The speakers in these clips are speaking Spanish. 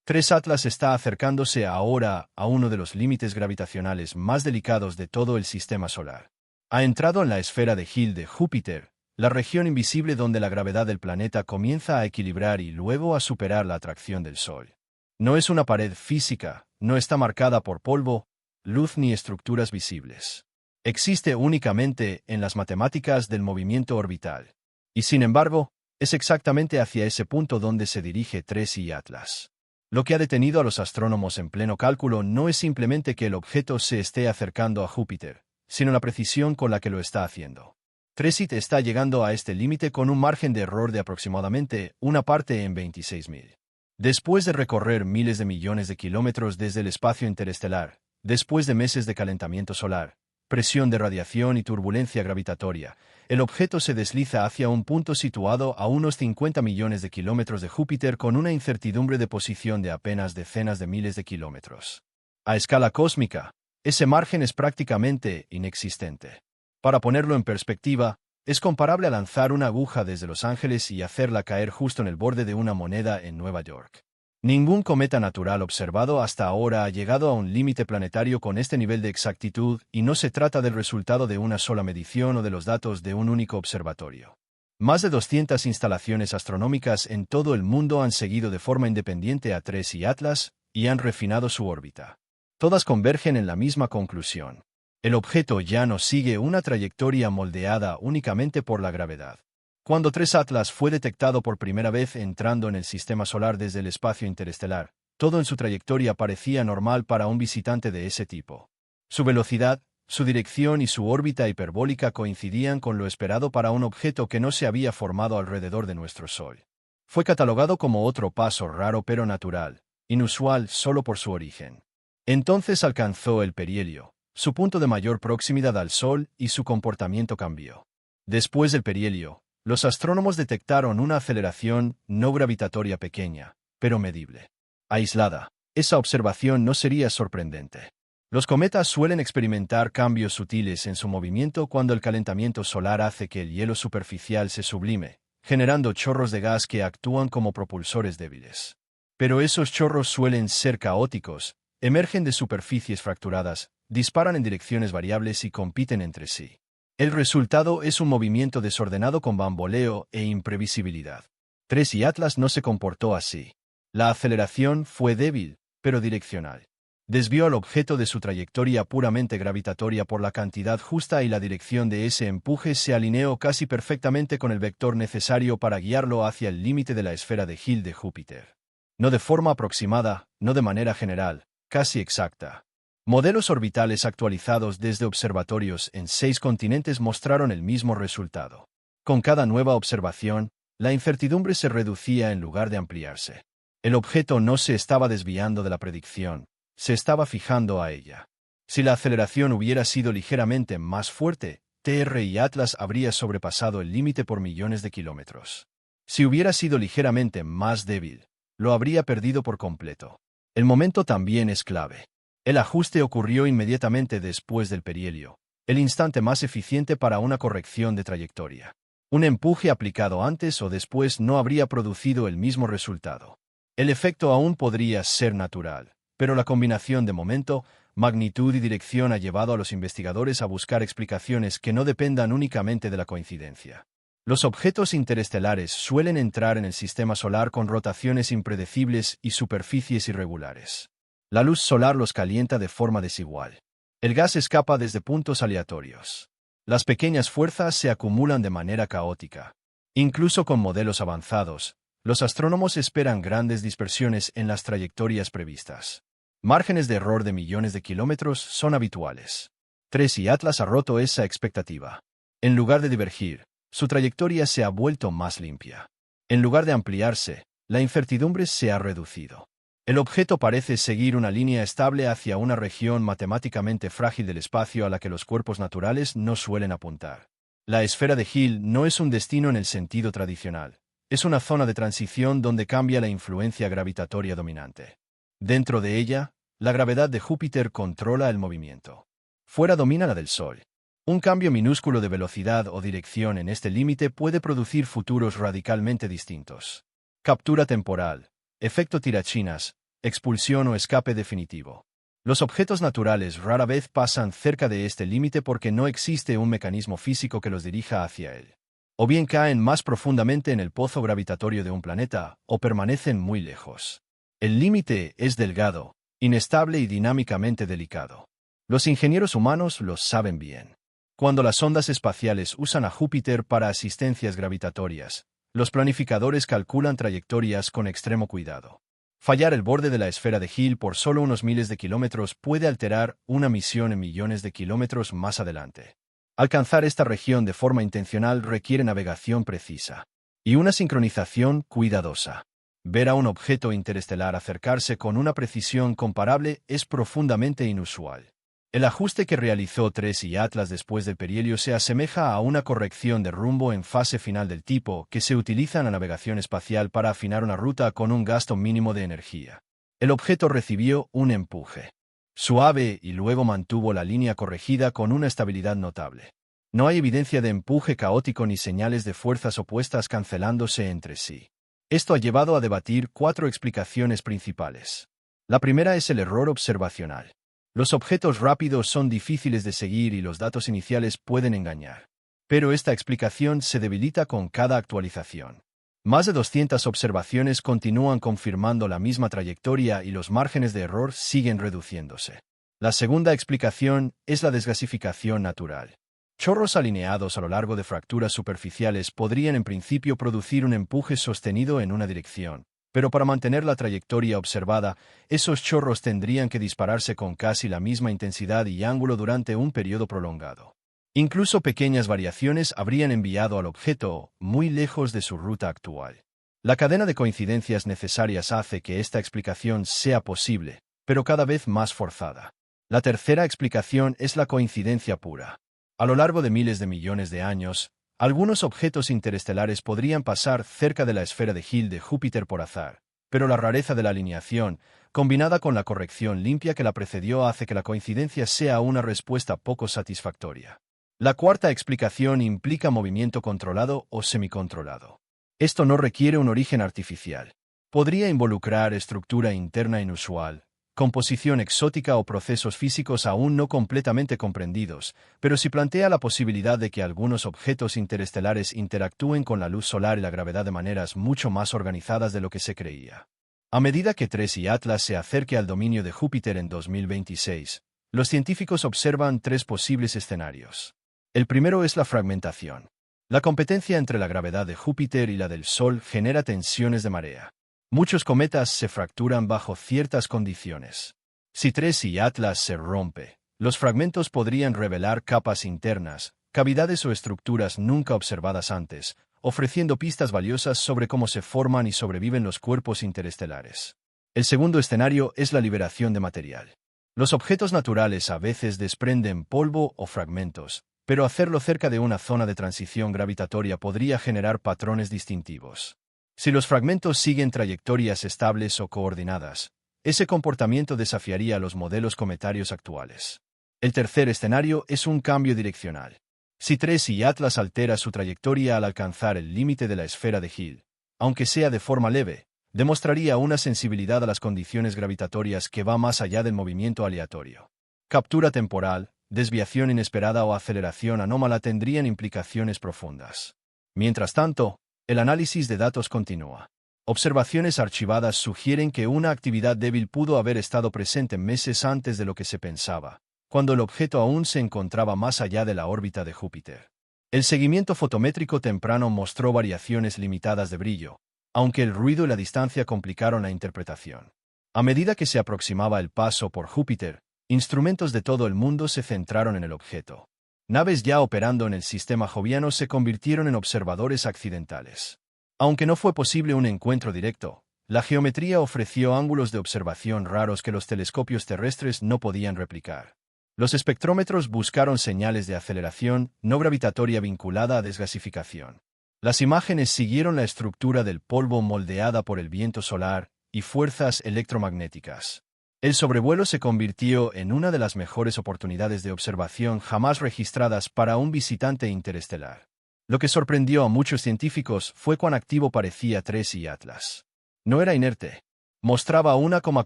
3 Atlas está acercándose ahora a uno de los límites gravitacionales más delicados de todo el sistema solar. Ha entrado en la esfera de Hill de Júpiter, la región invisible donde la gravedad del planeta comienza a equilibrar y luego a superar la atracción del Sol. No es una pared física, no está marcada por polvo, luz ni estructuras visibles. Existe únicamente en las matemáticas del movimiento orbital. Y sin embargo, es exactamente hacia ese punto donde se dirige 3 Atlas. Lo que ha detenido a los astrónomos en pleno cálculo no es simplemente que el objeto se esté acercando a Júpiter, sino la precisión con la que lo está haciendo. 3 está llegando a este límite con un margen de error de aproximadamente una parte en 26.000. Después de recorrer miles de millones de kilómetros desde el espacio interestelar, después de meses de calentamiento solar, presión de radiación y turbulencia gravitatoria, el objeto se desliza hacia un punto situado a unos 50 millones de kilómetros de Júpiter con una incertidumbre de posición de apenas decenas de miles de kilómetros. A escala cósmica, ese margen es prácticamente inexistente. Para ponerlo en perspectiva, es comparable a lanzar una aguja desde Los Ángeles y hacerla caer justo en el borde de una moneda en Nueva York. Ningún cometa natural observado hasta ahora ha llegado a un límite planetario con este nivel de exactitud y no se trata del resultado de una sola medición o de los datos de un único observatorio. Más de 200 instalaciones astronómicas en todo el mundo han seguido de forma independiente a 3 Atlas y han refinado su órbita. Todas convergen en la misma conclusión. El objeto ya no sigue una trayectoria moldeada únicamente por la gravedad. Cuando 3 Atlas fue detectado por primera vez entrando en el sistema solar desde el espacio interestelar, todo en su trayectoria parecía normal para un visitante de ese tipo. Su velocidad, su dirección y su órbita hiperbólica coincidían con lo esperado para un objeto que no se había formado alrededor de nuestro Sol. Fue catalogado como otro paso raro pero natural, inusual solo por su origen. Entonces alcanzó el perihelio, su punto de mayor proximidad al Sol, y su comportamiento cambió. Después del perihelio, los astrónomos detectaron una aceleración no gravitatoria pequeña, pero medible. Aislada, esa observación no sería sorprendente. Los cometas suelen experimentar cambios sutiles en su movimiento cuando el calentamiento solar hace que el hielo superficial se sublime, generando chorros de gas que actúan como propulsores débiles. Pero esos chorros suelen ser caóticos, emergen de superficies fracturadas, disparan en direcciones variables y compiten entre sí. El resultado es un movimiento desordenado con bamboleo e imprevisibilidad. 3 Atlas no se comportó así. La aceleración fue débil, pero direccional. Desvió al objeto de su trayectoria puramente gravitatoria por la cantidad justa y la dirección de ese empuje se alineó casi perfectamente con el vector necesario para guiarlo hacia el límite de la esfera de Hill de Júpiter. No de forma aproximada, no de manera general, casi exacta. Modelos orbitales actualizados desde observatorios en 6 continentes mostraron el mismo resultado. Con cada nueva observación, la incertidumbre se reducía en lugar de ampliarse. El objeto no se estaba desviando de la predicción, se estaba fijando a ella. Si la aceleración hubiera sido ligeramente más fuerte, 3 Atlas habría sobrepasado el límite por millones de kilómetros. Si hubiera sido ligeramente más débil, lo habría perdido por completo. El momento también es clave. El ajuste ocurrió inmediatamente después del perihelio, el instante más eficiente para una corrección de trayectoria. Un empuje aplicado antes o después no habría producido el mismo resultado. El efecto aún podría ser natural, pero la combinación de momento, magnitud y dirección ha llevado a los investigadores a buscar explicaciones que no dependan únicamente de la coincidencia. Los objetos interestelares suelen entrar en el sistema solar con rotaciones impredecibles y superficies irregulares. La luz solar los calienta de forma desigual. El gas escapa desde puntos aleatorios. Las pequeñas fuerzas se acumulan de manera caótica. Incluso con modelos avanzados, los astrónomos esperan grandes dispersiones en las trayectorias previstas. Márgenes de error de millones de kilómetros son habituales. 3 Atlas ha roto esa expectativa. En lugar de divergir, su trayectoria se ha vuelto más limpia. En lugar de ampliarse, la incertidumbre se ha reducido. El objeto parece seguir una línea estable hacia una región matemáticamente frágil del espacio a la que los cuerpos naturales no suelen apuntar. La esfera de Hill no es un destino en el sentido tradicional. Es una zona de transición donde cambia la influencia gravitatoria dominante. Dentro de ella, la gravedad de Júpiter controla el movimiento. Fuera domina la del Sol. Un cambio minúsculo de velocidad o dirección en este límite puede producir futuros radicalmente distintos. Captura temporal. Efecto tirachinas, expulsión o escape definitivo. Los objetos naturales rara vez pasan cerca de este límite porque no existe un mecanismo físico que los dirija hacia él. O bien caen más profundamente en el pozo gravitatorio de un planeta, o permanecen muy lejos. El límite es delgado, inestable y dinámicamente delicado. Los ingenieros humanos lo saben bien. Cuando las sondas espaciales usan a Júpiter para asistencias gravitatorias, los planificadores calculan trayectorias con extremo cuidado. Fallar el borde de la esfera de Hill por solo unos miles de kilómetros puede alterar una misión en millones de kilómetros más adelante. Alcanzar esta región de forma intencional requiere navegación precisa y una sincronización cuidadosa. Ver a un objeto interestelar acercarse con una precisión comparable es profundamente inusual. El ajuste que realizó TRES y Atlas después del perihelio se asemeja a una corrección de rumbo en fase final del tipo que se utiliza en la navegación espacial para afinar una ruta con un gasto mínimo de energía. El objeto recibió un empuje suave y luego mantuvo la línea corregida con una estabilidad notable. No hay evidencia de empuje caótico ni señales de fuerzas opuestas cancelándose entre sí. Esto ha llevado a debatir 4 explicaciones principales. La primera es el error observacional. Los objetos rápidos son difíciles de seguir y los datos iniciales pueden engañar. Pero esta explicación se debilita con cada actualización. Más de 200 observaciones continúan confirmando la misma trayectoria y los márgenes de error siguen reduciéndose. La segunda explicación es la desgasificación natural. Chorros alineados a lo largo de fracturas superficiales podrían en principio producir un empuje sostenido en una dirección. Pero para mantener la trayectoria observada, esos chorros tendrían que dispararse con casi la misma intensidad y ángulo durante un periodo prolongado. Incluso pequeñas variaciones habrían enviado al objeto muy lejos de su ruta actual. La cadena de coincidencias necesarias hace que esta explicación sea posible, pero cada vez más forzada. La tercera explicación es la coincidencia pura. A lo largo de miles de millones de años, algunos objetos interestelares podrían pasar cerca de la esfera de Hill de Júpiter por azar, pero la rareza de la alineación, combinada con la corrección limpia que la precedió, hace que la coincidencia sea una respuesta poco satisfactoria. La cuarta explicación implica movimiento controlado o semicontrolado. Esto no requiere un origen artificial. Podría involucrar estructura interna inusual, composición exótica o procesos físicos aún no completamente comprendidos, pero si plantea la posibilidad de que algunos objetos interestelares interactúen con la luz solar y la gravedad de maneras mucho más organizadas de lo que se creía. A medida que TRES y Atlas se acerque al dominio de Júpiter en 2026, los científicos observan 3 posibles escenarios. El primero es la fragmentación. La competencia entre la gravedad de Júpiter y la del Sol genera tensiones de marea. Muchos cometas se fracturan bajo ciertas condiciones. Si TRES y Atlas se rompe, los fragmentos podrían revelar capas internas, cavidades o estructuras nunca observadas antes, ofreciendo pistas valiosas sobre cómo se forman y sobreviven los cuerpos interestelares. El segundo escenario es la liberación de material. Los objetos naturales a veces desprenden polvo o fragmentos, pero hacerlo cerca de una zona de transición gravitatoria podría generar patrones distintivos. Si los fragmentos siguen trayectorias estables o coordinadas, ese comportamiento desafiaría los modelos cometarios actuales. El tercer escenario es un cambio direccional. Si TRES y Atlas altera su trayectoria al alcanzar el límite de la esfera de Hill, aunque sea de forma leve, demostraría una sensibilidad a las condiciones gravitatorias que va más allá del movimiento aleatorio. Captura temporal, desviación inesperada o aceleración anómala tendrían implicaciones profundas. Mientras tanto, el análisis de datos continúa. Observaciones archivadas sugieren que una actividad débil pudo haber estado presente meses antes de lo que se pensaba, cuando el objeto aún se encontraba más allá de la órbita de Júpiter. El seguimiento fotométrico temprano mostró variaciones limitadas de brillo, aunque el ruido y la distancia complicaron la interpretación. A medida que se aproximaba el paso por Júpiter, instrumentos de todo el mundo se centraron en el objeto. Naves ya operando en el sistema joviano se convirtieron en observadores accidentales. Aunque no fue posible un encuentro directo, la geometría ofreció ángulos de observación raros que los telescopios terrestres no podían replicar. Los espectrómetros buscaron señales de aceleración no gravitatoria vinculada a desgasificación. Las imágenes siguieron la estructura del polvo moldeada por el viento solar y fuerzas electromagnéticas. El sobrevuelo se convirtió en una de las mejores oportunidades de observación jamás registradas para un visitante interestelar. Lo que sorprendió a muchos científicos fue cuán activo parecía TRES y Atlas. No era inerte. Mostraba una coma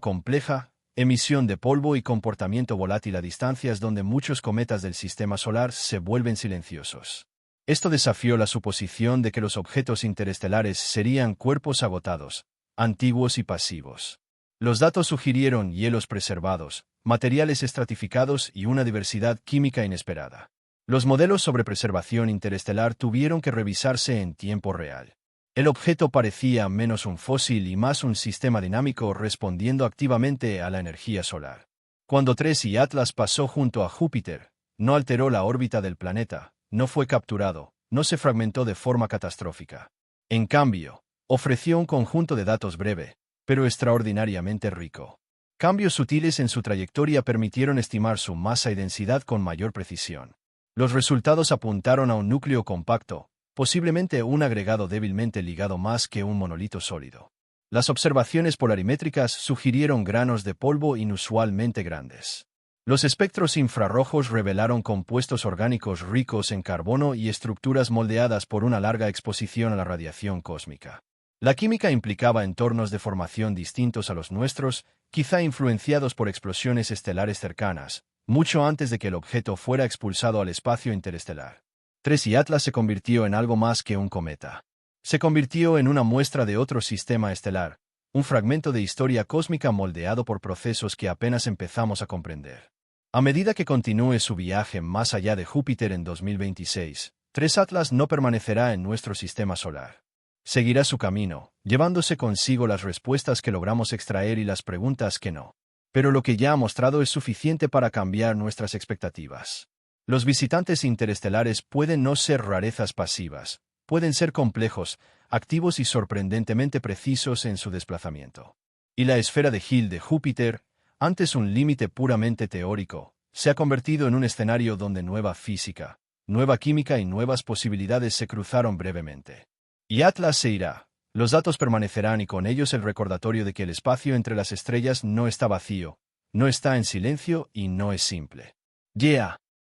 compleja, emisión de polvo y comportamiento volátil a distancias donde muchos cometas del sistema solar se vuelven silenciosos. Esto desafió la suposición de que los objetos interestelares serían cuerpos agotados, antiguos y pasivos. Los datos sugirieron hielos preservados, materiales estratificados y una diversidad química inesperada. Los modelos sobre preservación interestelar tuvieron que revisarse en tiempo real. El objeto parecía menos un fósil y más un sistema dinámico respondiendo activamente a la energía solar. Cuando TRES y Atlas pasó junto a Júpiter, no alteró la órbita del planeta, no fue capturado, no se fragmentó de forma catastrófica. En cambio, ofreció un conjunto de datos breve, pero extraordinariamente rico. Cambios sutiles en su trayectoria permitieron estimar su masa y densidad con mayor precisión. Los resultados apuntaron a un núcleo compacto, posiblemente un agregado débilmente ligado más que un monolito sólido. Las observaciones polarimétricas sugirieron granos de polvo inusualmente grandes. Los espectros infrarrojos revelaron compuestos orgánicos ricos en carbono y estructuras moldeadas por una larga exposición a la radiación cósmica. La química implicaba entornos de formación distintos a los nuestros, quizá influenciados por explosiones estelares cercanas, mucho antes de que el objeto fuera expulsado al espacio interestelar. TRES y Atlas se convirtió en algo más que un cometa. Se convirtió en una muestra de otro sistema estelar, un fragmento de historia cósmica moldeado por procesos que apenas empezamos a comprender. A medida que continúe su viaje más allá de Júpiter en 2026, TRES Atlas no permanecerá en nuestro sistema solar. Seguirá su camino, llevándose consigo las respuestas que logramos extraer y las preguntas que no. Pero lo que ya ha mostrado es suficiente para cambiar nuestras expectativas. Los visitantes interestelares pueden no ser rarezas pasivas, pueden ser complejos, activos y sorprendentemente precisos en su desplazamiento. Y la esfera de Hilde de Júpiter, antes un límite puramente teórico, se ha convertido en un escenario donde nueva física, nueva química y nuevas posibilidades se cruzaron brevemente. Y Atlas se irá. Los datos permanecerán y con ellos el recordatorio de que el espacio entre las estrellas no está vacío, no está en silencio y no es simple. Yeah.